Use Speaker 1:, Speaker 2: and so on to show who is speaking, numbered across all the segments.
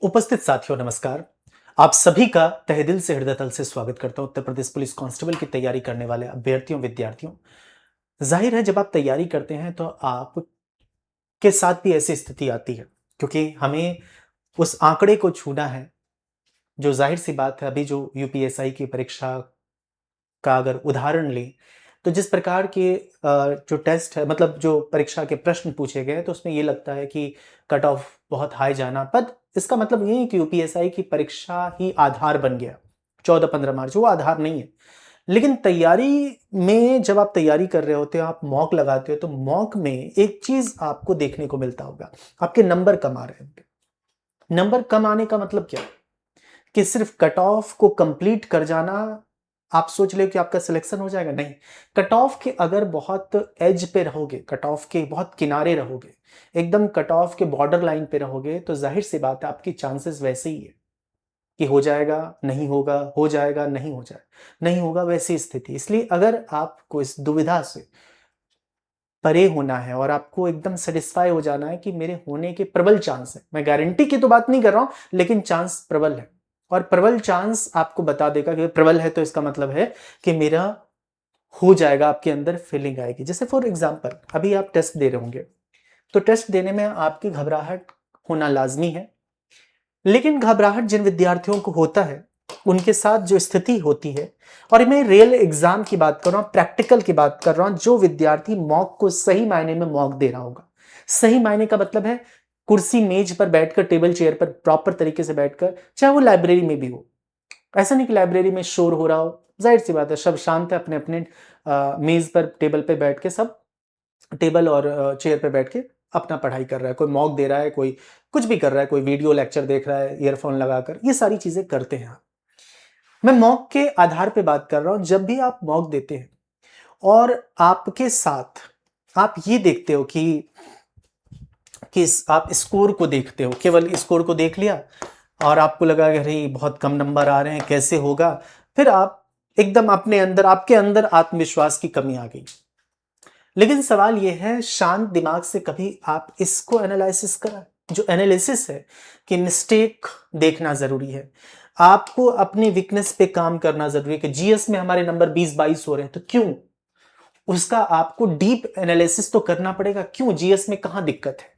Speaker 1: उपस्थित साथियों नमस्कार। आप सभी का तहे दिल से हृदय तल से स्वागत करता हूं उत्तर प्रदेश पुलिस कांस्टेबल की तैयारी करने वाले अभ्यर्थियों विद्यार्थियों। जाहिर है जब आप तैयारी करते हैं तो आपके साथ भी ऐसी स्थिति आती है क्योंकि हमें उस आंकड़े को छूना है जो जाहिर सी बात है। अभी जो यूपीएसआई की परीक्षा का अगर उदाहरण लें तो जिस प्रकार के जो टेस्ट है मतलब जो परीक्षा के प्रश्न पूछे गए तो उसमें ये लगता है कि कट ऑफ बहुत हाई जाना, पर इसका मतलब ये है कि यूपीएसआई की परीक्षा ही आधार बन गया। 14-15 मार्च वो आधार नहीं है। लेकिन तैयारी में जब आप तैयारी कर रहे होते हो, आप मॉक लगाते हो, तो मॉक में एक चीज आपको देखने को मिलता होगा, आपके नंबर कम आ रहे हैं। नंबर कम आने का मतलब क्या, कि सिर्फ कट ऑफ को कंप्लीट कर जाना आप सोच ले कि आपका सिलेक्शन हो जाएगा? नहीं। कट ऑफ के अगर बहुत एज पे रहोगे, कट ऑफ के बहुत किनारे रहोगे, एकदम कट ऑफ के बॉर्डर लाइन पे रहोगे, तो जाहिर सी बात है आपकी चांसेस वैसे ही है कि हो जाएगा, नहीं होगा, हो जाएगा, नहीं हो जाए, नहीं होगा, वैसी स्थिति। इसलिए अगर आपको इस दुविधा से परे होना है और आपको एकदम सेटिस्फाई हो जाना है कि मेरे होने के प्रबल चांस है, मैं गारंटी की तो बात नहीं कर रहा हूं लेकिन चांस प्रबल है, और प्रबल चांस आपको बता देगा कि प्रबल है तो इसका मतलब है कि मेरा हो जाएगा, आपके अंदर फीलिंग आएगी। जैसे फॉर एग्जांपल अभी आप टेस्ट दे रहे होंगे तो टेस्ट देने में आपकी घबराहट होना लाजमी है, लेकिन घबराहट जिन विद्यार्थियों को होता है उनके साथ जो स्थिति होती है, और मैं रियल एग्जाम की बात कर रहा हूं, प्रैक्टिकल की बात कर रहा हूं, जो विद्यार्थी मॉक को सही मायने में मॉक दे रहा होगा। सही मायने का मतलब है कुर्सी मेज पर बैठकर, टेबल चेयर पर प्रॉपर तरीके से बैठकर, चाहे वो लाइब्रेरी में भी हो। ऐसा नहीं कि लाइब्रेरी में शोर हो रहा हो, जाहिर सी बात है सब शांत है, अपने अपने मेज पर टेबल पे बैठ के, सब टेबल और चेयर पे बैठ के अपना पढ़ाई कर रहा है, कोई मॉक दे रहा है, कोई कुछ भी कर रहा है, कोई वीडियो लेक्चर देख रहा है ईयरफोन लगाकर, ये सारी चीजें करते हैं। मैं मॉक के आधार पे बात कर रहा हूं। जब भी आप मॉक देते हैं और आपके साथ आप ये देखते हो कि आप स्कोर को देखते हो, केवल स्कोर को देख लिया और आपको लगा कि अरे बहुत कम नंबर आ रहे हैं, कैसे होगा, फिर आप एकदम अपने अंदर, आपके अंदर आत्मविश्वास की कमी आ गई। लेकिन सवाल यह है, शांत दिमाग से कभी आप इसको एनालिसिस करा, जो एनालिसिस है कि मिस्टेक देखना जरूरी है, आपको अपनी वीकनेस पे काम करना जरूरी है कि जीएस में हमारे नंबर 20-22 हो रहे हैं तो क्यों, उसका आपको डीप एनालिसिस तो करना पड़ेगा। क्यों जीएस में कहां दिक्कत है,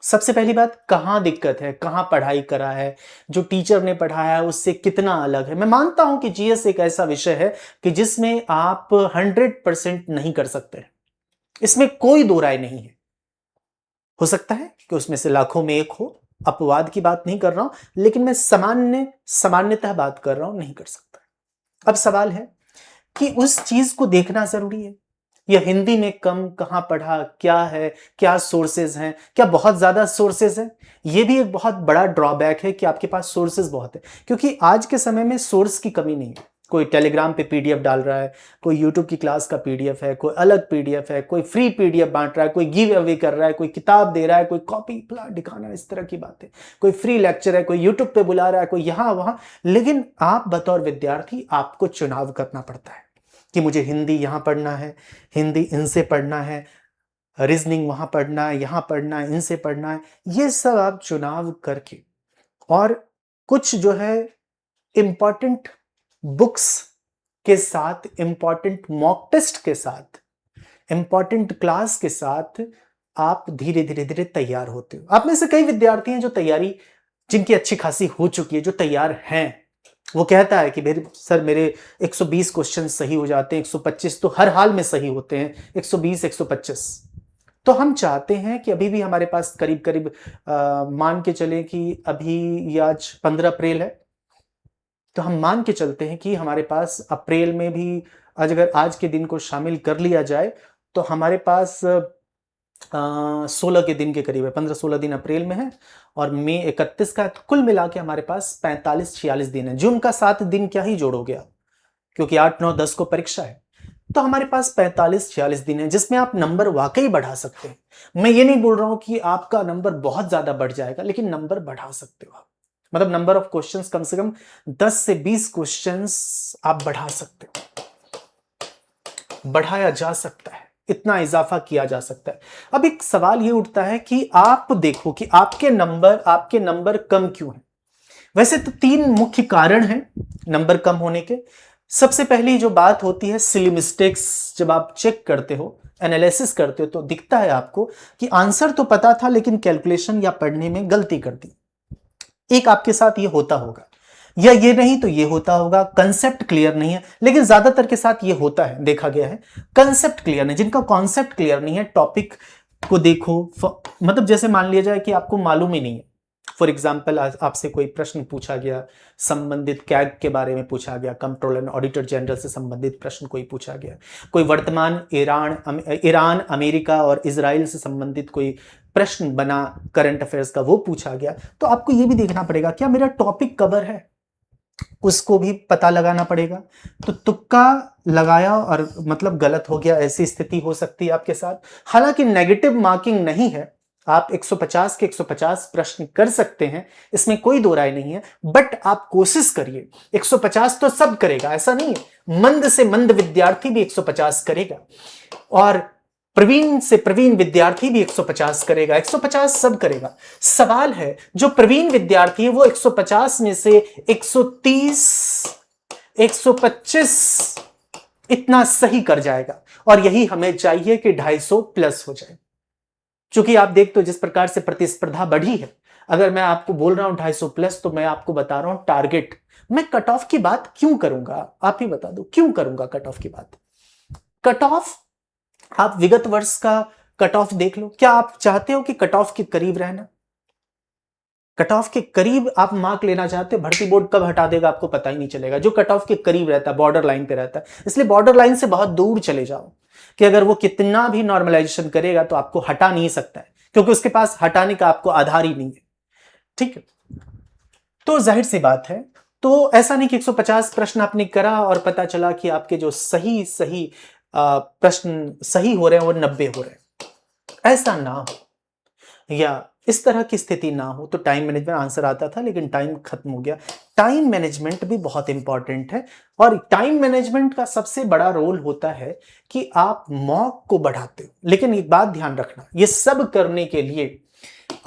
Speaker 1: सबसे पहली बात कहां दिक्कत है, कहां पढ़ाई करा है, जो टीचर ने पढ़ाया है उससे कितना अलग है। मैं मानता हूं कि जीएस एक ऐसा विषय है कि जिसमें आप 100% नहीं कर सकते, इसमें कोई दो राय नहीं है। हो सकता है कि उसमें से लाखों में एक हो, अपवाद की बात नहीं कर रहा हूं, लेकिन मैं सामान्यतः बात कर रहा हूं, नहीं कर सकता। अब सवाल है कि उस चीज को देखना जरूरी है। या हिंदी में कम कहां पढ़ा, क्या है, क्या सोर्सेज हैं, क्या बहुत ज्यादा सोर्सेज हैं। यह भी एक बहुत बड़ा ड्रॉबैक है कि आपके पास सोर्सेज बहुत है, क्योंकि आज के समय में सोर्स की कमी नहीं है। कोई टेलीग्राम पे पीडीएफ डाल रहा है, कोई यूट्यूब की क्लास का पीडीएफ है, कोई अलग पीडीएफ है, कोई फ्री पीडीएफ बांट रहा है, कोई गिव अवे कर रहा है, कोई किताब दे रहा है, कोई कॉपी प्लाट दिखाना, इस तरह की बातें, कोई फ्री लेक्चर है, कोई यूट्यूब पे बुला रहा है, कोई यहां वहां। लेकिन आप बतौर विद्यार्थी आपको चुनाव करना पड़ता है कि मुझे हिंदी यहां पढ़ना है, हिंदी इनसे पढ़ना है, रीजनिंग वहां पढ़ना है, यहां पढ़ना है, इनसे पढ़ना है। ये सब आप चुनाव करके, और कुछ जो है इंपॉर्टेंट बुक्स के साथ, इंपॉर्टेंट मॉक टेस्ट के साथ, इंपॉर्टेंट क्लास के साथ आप धीरे धीरे धीरे तैयार होते हो। आप में से कई विद्यार्थी हैं जो तैयारी, जिनकी अच्छी खासी हो चुकी है, जो तैयार हैं। वो कहता है कि मेरे सर, मेरे 120 क्वेश्चन सही हो जाते हैं, 125 तो हर हाल में सही होते हैं, 120 125। तो हम चाहते हैं कि अभी भी हमारे पास करीब करीब मान के चले कि अभी ये आज 15 अप्रैल है, तो हम मान के चलते हैं कि हमारे पास अप्रैल में भी अगर आज के दिन को शामिल कर लिया जाए तो हमारे पास 16 के दिन के करीब है, 15-16 दिन अप्रैल में है और मई 31 का है, तो कुल मिला के हमारे पास 45-46 दिन है। जून का 7 दिन क्या ही जोड़ोगे आप, क्योंकि 8 9 10 को परीक्षा है। तो हमारे पास 45-46 दिन है जिसमें आप नंबर वाकई बढ़ा सकते हैं। मैं ये नहीं बोल रहा हूं कि आपका नंबर बहुत ज्यादा बढ़ जाएगा, लेकिन नंबर बढ़ा सकते हो आप। मतलब नंबर ऑफ क्वेश्चंस कम से कम 10 से 20 क्वेश्चंस आप बढ़ा सकते हो, बढ़ाया जा सकता है। इतना इजाफा किया जा सकता है। अब एक सवाल ये उठता है कि आप देखो कि आपके नंबर कम क्यों है। वैसे तो 3 मुख्य कारण हैं नंबर कम होने के। सबसे पहली जो बात होती है सिली मिस्टेक्स। जब आप चेक करते हो, एनालिसिस करते हो, तो दिखता है आपको कि आंसर तो पता था लेकिन कैलकुलेशन या पढ़ने में गलती कर दी। एक आपके साथ ये होता होगा, या ये नहीं तो ये होता होगा, कंसेप्ट क्लियर नहीं है। लेकिन ज्यादातर के साथ ये होता है, देखा गया है, कंसेप्ट क्लियर नहीं। जिनका कॉन्सेप्ट क्लियर नहीं है, टॉपिक को देखो, मतलब जैसे मान लिया जाए कि आपको मालूम ही नहीं है। फॉर एग्जाम्पल आपसे कोई प्रश्न पूछा गया, संबंधित कैग के बारे में पूछा गया, कंट्रोलर एंड ऑडिटर जनरल से संबंधित प्रश्न कोई पूछा गया, कोई वर्तमान ईरान अमेरिका और इजराइल से संबंधित कोई प्रश्न बना करंट अफेयर्स का, वो पूछा गया, तो आपको ये भी देखना पड़ेगा क्या मेरा टॉपिक कवर है, उसको भी पता लगाना पड़ेगा। तो तुक्का लगाया और मतलब गलत हो गया, ऐसी स्थिति हो सकती है आपके साथ। हालांकि नेगेटिव मार्किंग नहीं है, आप 150 के 150 प्रश्न कर सकते हैं, इसमें कोई दो राय नहीं है, बट आप कोशिश करिए। 150 तो सब करेगा, ऐसा नहीं है, मंद से मंद विद्यार्थी भी 150 करेगा, और प्रवीण से प्रवीण विद्यार्थी भी 150 करेगा, 150 सब करेगा। सवाल है जो प्रवीण विद्यार्थी है वो 150 में से 130, 125 इतना सही कर जाएगा, और यही हमें चाहिए कि 250 प्लस हो जाए। क्योंकि आप देखते हो जिस प्रकार से प्रतिस्पर्धा बढ़ी है, अगर मैं आपको बोल रहा हूं 250 प्लस, तो मैं आपको बता रहा हूं टारगेट। मैं कट ऑफ की बात क्यों करूंगा, आप ही बता दो क्यों करूंगा कट ऑफ की बात। कट ऑफ, आप विगत वर्ष का कट ऑफ देख लो। क्या आप चाहते हो कि कट ऑफ के करीब रहना? कट ऑफ के करीब आप मार्क लेना चाहते हो, भर्ती बोर्ड कब हटा देगा आपको पता ही नहीं चलेगा। जो कट ऑफ के करीब रहता है, बॉर्डर लाइन पे रहता है, इसलिए बॉर्डर लाइन से बहुत दूर चले जाओ, कि अगर वो कितना भी नॉर्मलाइजेशन करेगा तो आपको हटा नहीं सकता है, क्योंकि उसके पास हटाने का आपको आधार ही नहीं है। ठीक है, तो जाहिर सी बात है, तो ऐसा नहीं कि 150 प्रश्न आपने करा और पता चला कि आपके जो सही सही प्रश्न सही हो रहे हैं वो 90 हो रहे हैं। ऐसा ना हो, या इस तरह की स्थिति ना हो। तो टाइम मैनेजमेंट आंसर आता था लेकिन टाइम खत्म हो गया। टाइम मैनेजमेंट भी बहुत इंपॉर्टेंट है, और टाइम मैनेजमेंट का सबसे बड़ा रोल होता है कि आप मॉक को बढ़ाते हो। लेकिन एक बात ध्यान रखना, ये सब करने के लिए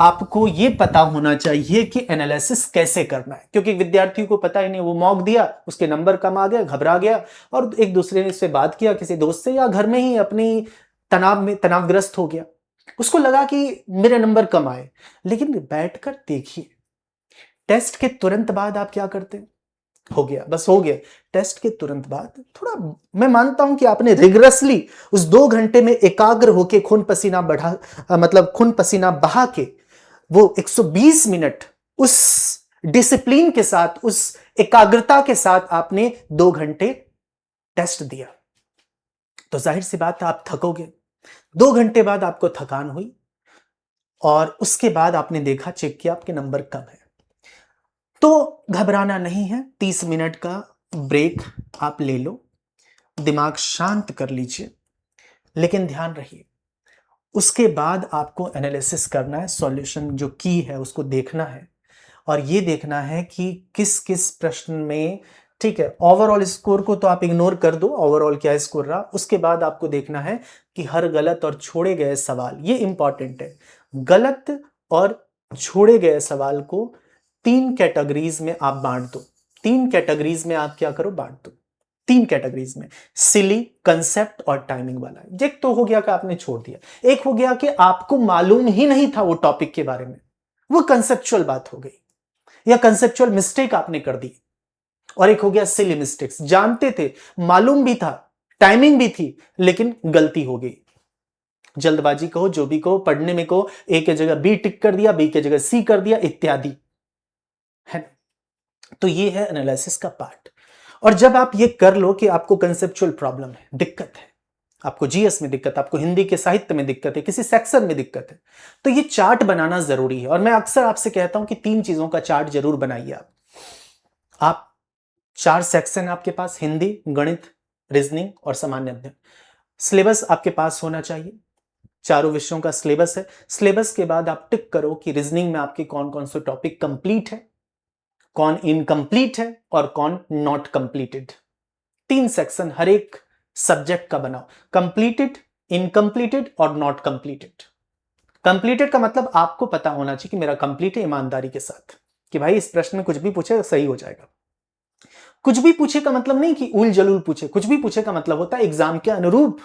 Speaker 1: आपको ये पता होना चाहिए कि एनालिसिस कैसे करना है, क्योंकि विद्यार्थी को पता ही नहीं, वो मॉक दिया, उसके नंबर कम आ गया, घबरा गया, और एक दूसरे ने से बात किया किसी दोस्त से, या घर में ही अपनी तनावग्रस्त हो गया, उसको लगा कि मेरे नंबर कम आए। लेकिन बैठकर देखिए, टेस्ट के तुरंत बाद आप क्या करते हैं, हो गया बस हो गया। टेस्ट के तुरंत बाद थोड़ा, मैं मानता हूं कि आपने रिगरसली उस 2 घंटे में एकाग्र होके खून पसीना बहा के वो 120 मिनट उस डिसिप्लिन के साथ, उस एकाग्रता के साथ आपने 2 घंटे टेस्ट दिया, तो जाहिर सी बात है आप थकोगे। 2 घंटे बाद आपको थकान हुई, और उसके बाद आपने देखा, चेक किया, आपके नंबर कम है, तो घबराना नहीं है। 30 मिनट का ब्रेक आप ले लो, दिमाग शांत कर लीजिए, लेकिन ध्यान रहिए, उसके बाद आपको एनालिसिस करना है, सॉल्यूशन जो की है उसको देखना है, और ये देखना है कि किस किस प्रश्न में, ठीक है, ओवरऑल स्कोर को तो आप इग्नोर कर दो, ओवरऑल क्या स्कोर रहा। उसके बाद आपको देखना है कि हर गलत और छोड़े गए सवाल, ये इंपॉर्टेंट है, गलत और छोड़े गए सवाल को 3 कैटेगरीज में आप बांट दो। 3 कैटेगरीज में आप क्या करो, बांट दो 3 कैटेगरीज में, सिली, कंसेप्ट और टाइमिंग वाला। एक तो हो गया कि आपने छोड़ दिया, एक हो गया कि आपको मालूम ही नहीं था वो टॉपिक के बारे में, वो कंसेप्चुअल बात हो गई, या कंसेप्चुअल मिस्टेक आपने कर दी। और एक हो गया सिली मिस्टेक्स, जानते थे, मालूम भी था, टाइमिंग भी थी, लेकिन गलती हो गई, जल्दबाजी कहो, जो भी कहो, पढ़ने में कहो, ए की जगह बी टिक कर दिया, बी की जगह सी कर दिया, इत्यादि है। तो ये है एनालिसिस का पार्ट। और जब आप ये कर लो कि आपको कंसेप्चुअल प्रॉब्लम है, दिक्कत है, आपको जीएस में दिक्कत, आपको हिंदी के साहित्य में दिक्कत है, किसी सेक्शन में दिक्कत है, तो ये चार्ट बनाना जरूरी है। और मैं अक्सर आपसे कहता हूं कि 3 चीजों का चार्ट जरूर बनाइए। आप 4 सेक्शन आपके पास, हिंदी, गणित, रीजनिंग और सामान्य अध्ययन। सिलेबस आपके पास होना चाहिए, चारों विषयों का सिलेबस है। सिलेबस के बाद आप टिक करो कि रीजनिंग में आपके कौन कौन से टॉपिक कंप्लीट है, कौन इनकम्प्लीट है और कौन नॉट कंप्लीटेड। 3 सेक्शन हर एक सब्जेक्ट का बनाओ, कंप्लीटेड, इनकम्प्लीटेड और नॉट कंप्लीटेड। कंप्लीटेड का मतलब आपको पता होना चाहिए कि मेरा कंप्लीट है ईमानदारी के साथ, कि भाई इस प्रश्न में कुछ भी पूछे सही हो जाएगा। कुछ भी पूछे का मतलब नहीं कि उल जलूल पूछे, कुछ भी पूछे का मतलब होता है एग्जाम के अनुरूप।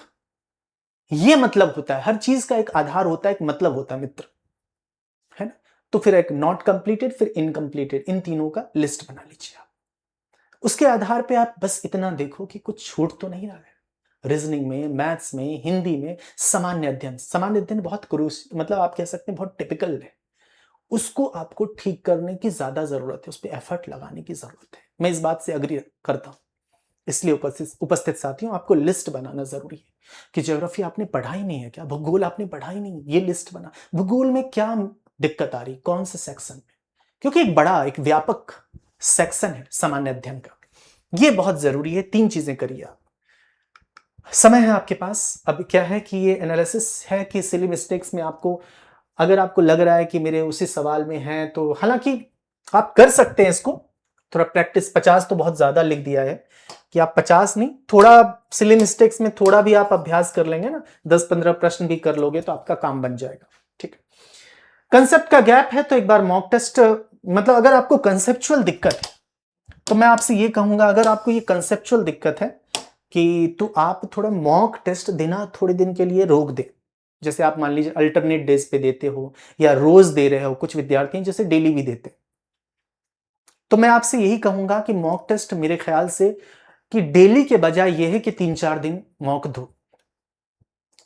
Speaker 1: ये मतलब होता है, हर चीज का एक आधार होता है, एक मतलब होता है मित्र, है ना। तो फिर एक नॉट कंप्लीटेड, फिर इनकम्प्लीटेड, इन तीनों का लिस्ट बना लीजिए आप। उसके आधार पे आप बस इतना देखो कि कुछ छूट तो नहीं रहा है। रीजनिंग में, मैथ्स में, हिंदी में सामान्य अध्ययन, सामान्य अध्ययन बहुत क्रूस, मतलब आप कह सकते हैं बहुत टिपिकल है, उसको आपको ठीक करने की ज्यादा जरूरत है, उस पर एफर्ट लगाने की जरूरत है। मैं इस बात से अग्री करता हूं। इसलिए उपस्थित साथियों, आपको लिस्ट बनाना जरूरी है कि ज्योग्राफी आपने पढ़ा ही नहीं है क्या, भूगोल आपने पढ़ा ही नहीं, ये लिस्ट बना। भूगोल में क्या दिक्कत आ रही, कौन से सेक्शन में, क्योंकि एक बड़ा एक व्यापक सेक्शन है सामान्य अध्ययन का। ये बहुत जरूरी है। 3 चीजें करिए आप। समय है आपके पास। अब क्या है कि ये एनालिसिस है कि सिली मिस्टेक्स में आपको, अगर आपको लग रहा है कि मेरे उसी सवाल में है, तो हालांकि आप कर सकते हैं इसको, थोड़ा प्रैक्टिस। 50 तो बहुत ज्यादा लिख दिया है कि आप 50 नहीं, थोड़ा सिली मिस्टेक्स में थोड़ा भी आप अभ्यास कर लेंगे ना, 10-15 प्रश्न भी कर लोगे तो आपका काम बन जाएगा। ठीक है। कंसेप्ट का गैप है तो एक बार मॉक टेस्ट, मतलब अगर आपको कंसेप्चुअल दिक्कत है तो मैं आपसे ये कहूंगा, अगर आपको ये कंसेप्चुअल दिक्कत है कि तो आप थोड़ा मॉक टेस्ट देना थोड़े दिन के लिए रोक दे। जैसे आप मान लीजिए अल्टरनेट डेज पे देते हो या रोज दे रहे हो, कुछ विद्यार्थी जैसे डेली भी देते, तो मैं आपसे यही कहूंगा कि मॉक टेस्ट मेरे ख्याल से कि डेली के बजाय यह है कि 3-4 दिन मॉक दो,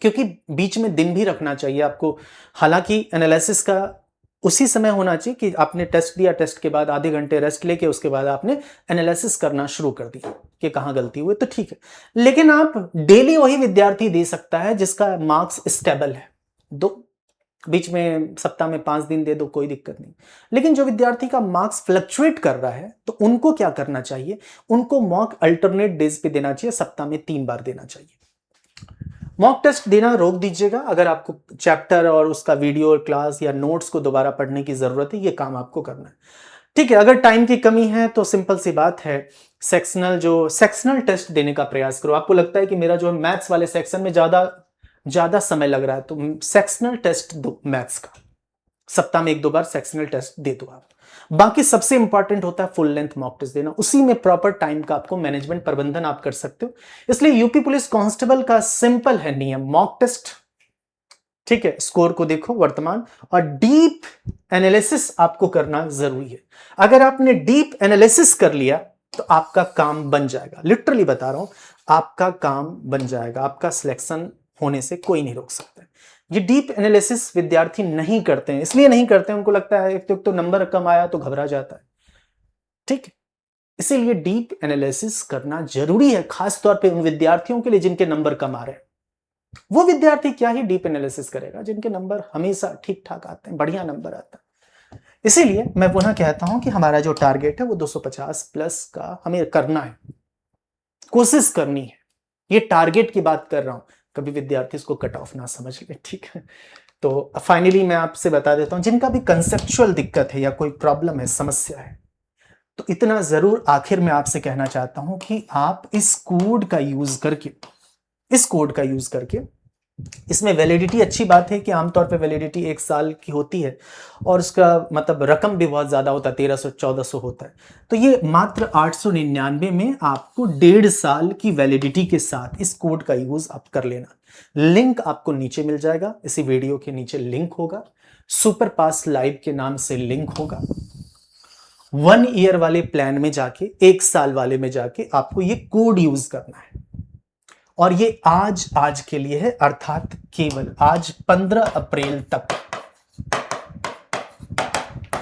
Speaker 1: क्योंकि बीच में दिन भी रखना चाहिए आपको। हालांकि एनालिसिस का उसी समय होना चाहिए कि आपने टेस्ट दिया, टेस्ट के बाद आधे घंटे रेस्ट लेके उसके बाद आपने एनालिसिस करना शुरू कर दिया कि कहां गलती हुई, तो ठीक है। लेकिन आप डेली वही विद्यार्थी दे सकता है जिसका मार्क्स स्टेबल है, दो बीच में सप्ताह में 5 दिन दे दो, कोई दिक्कत नहीं। लेकिन जो विद्यार्थी का मार्क्स फ्लक्चुएट कर रहा है तो उनको क्या करना चाहिए, उनको मॉक अल्टरनेट डेज पे देना चाहिए, सप्ताह में 3 बार देना चाहिए। मॉक टेस्ट देना रोक दीजिएगा अगर आपको चैप्टर और उसका वीडियो क्लास या नोट्स को दोबारा पढ़ने की जरूरत है, ये काम आपको करना है। ठीक है। अगर टाइम की कमी है तो सिंपल सी बात है, सेक्शनल टेस्ट देने का प्रयास करो। आपको लगता है कि मेरा जो है मैथ्स वाले सेक्शन में ज्यादा ज्यादा समय लग रहा है, तो सेक्शनल टेस्ट दो मैथ्स का, सप्ताह में 1-2 बार सेक्शनल टेस्ट दे दो आप। बाकी सबसे इंपॉर्टेंट होता है फुल लेंथ मॉक टेस्ट देना, उसी में प्रॉपर टाइम का आपको मैनेजमेंट प्रबंधन आप कर सकते हो। इसलिए यूपी पुलिस कांस्टेबल का सिंपल है नियम, मॉक टेस्ट, ठीक है, स्कोर को देखो वर्तमान, और डीप एनालिसिस आपको करना जरूरी है। अगर आपने डीप एनालिसिस कर लिया तो आपका काम बन जाएगा, लिटरली बता रहा हूं, आपका काम बन जाएगा, आपका सिलेक्शन होने से कोई नहीं रोक सकता। ये डीप एनालिसिस विद्यार्थी नहीं करते हैं, इसलिए नहीं करते हैं, उनको लगता है एक तो नंबर कम आया तो घबरा जाता है। ठीक है। इसीलिए डीप एनालिसिस करना जरूरी है, खास तौर पे उन विद्यार्थियों के लिए जिनके नंबर कम आ रहे हैं। वो विद्यार्थी क्या ही डीप एनालिसिस करेगा जिनके नंबर हमेशा ठीक ठाक आते हैं, बढ़िया नंबर आता है। इसीलिए मैं पुनः कहता हूं कि हमारा जो टारगेट है वो 250 प्लस का हमें करना है, कोशिश करनी है। ये टारगेट की बात कर रहा हूं, कभी विद्यार्थी इसको कट ऑफ ना समझ ले, ठीक है। तो फाइनली मैं आपसे बता देता हूं, जिनका भी कंसेप्चुअल दिक्कत है या कोई प्रॉब्लम है, समस्या है, तो इतना जरूर आखिर में आपसे कहना चाहता हूं कि आप इस कोड का यूज करके, इस कोड का यूज करके, इसमें वैलिडिटी, अच्छी बात है कि आमतौर पे वैलिडिटी 1 साल की होती है और उसका मतलब रकम भी बहुत ज्यादा होता है, 1300-1400 होता है। तो ये मात्र 899 में आपको 1.5 साल की वैलिडिटी के साथ इस कोड का यूज आप कर लेना। लिंक आपको नीचे मिल जाएगा, इसी वीडियो के नीचे लिंक होगा, सुपर पास लाइव के नाम से लिंक होगा। 1 ईयर वाले प्लान में जाके, 1 साल वाले में जाके आपको ये कोड यूज करना है, और ये आज के लिए है, अर्थात केवल आज 15 अप्रैल तक,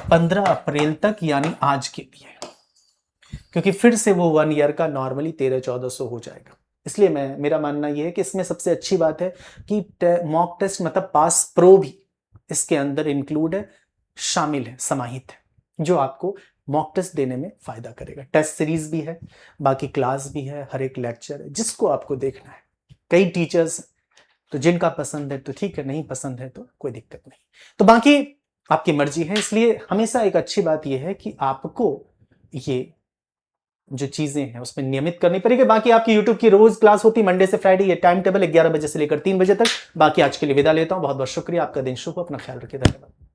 Speaker 1: 15 अप्रैल तक यानी आज के लिए, क्योंकि फिर से वो 1 ईयर का नॉर्मली 1300-1400 हो जाएगा। इसलिए मेरा मानना यह है कि इसमें सबसे अच्छी बात है कि मॉक टेस्ट मतलब पास प्रो भी इसके अंदर इंक्लूड है, शामिल है, समाहित है, जो आपको मॉक टेस्ट देने में फायदा करेगा। टेस्ट सीरीज भी है, बाकी क्लास भी है, हर एक लेक्चर है, जिसको आपको देखना है। कई टीचर्स, तो जिनका पसंद है तो ठीक है, नहीं पसंद है तो कोई दिक्कत नहीं, तो बाकी आपकी मर्जी है। इसलिए हमेशा एक अच्छी बात यह है कि आपको ये जो चीजें हैं उसमें नियमित करनी पड़ेगी। बाकी आपकी यूट्यूब की रोज क्लास होती है मंडे से फ्राइडे, ये टाइम टेबल 11 बजे से लेकर 3 बजे तक। बाकी आज के लिए विदा लेता हूं, बहुत बहुत शुक्रिया, आपका दिन शुभ हो, अपना ख्याल रखिए, धन्यवाद।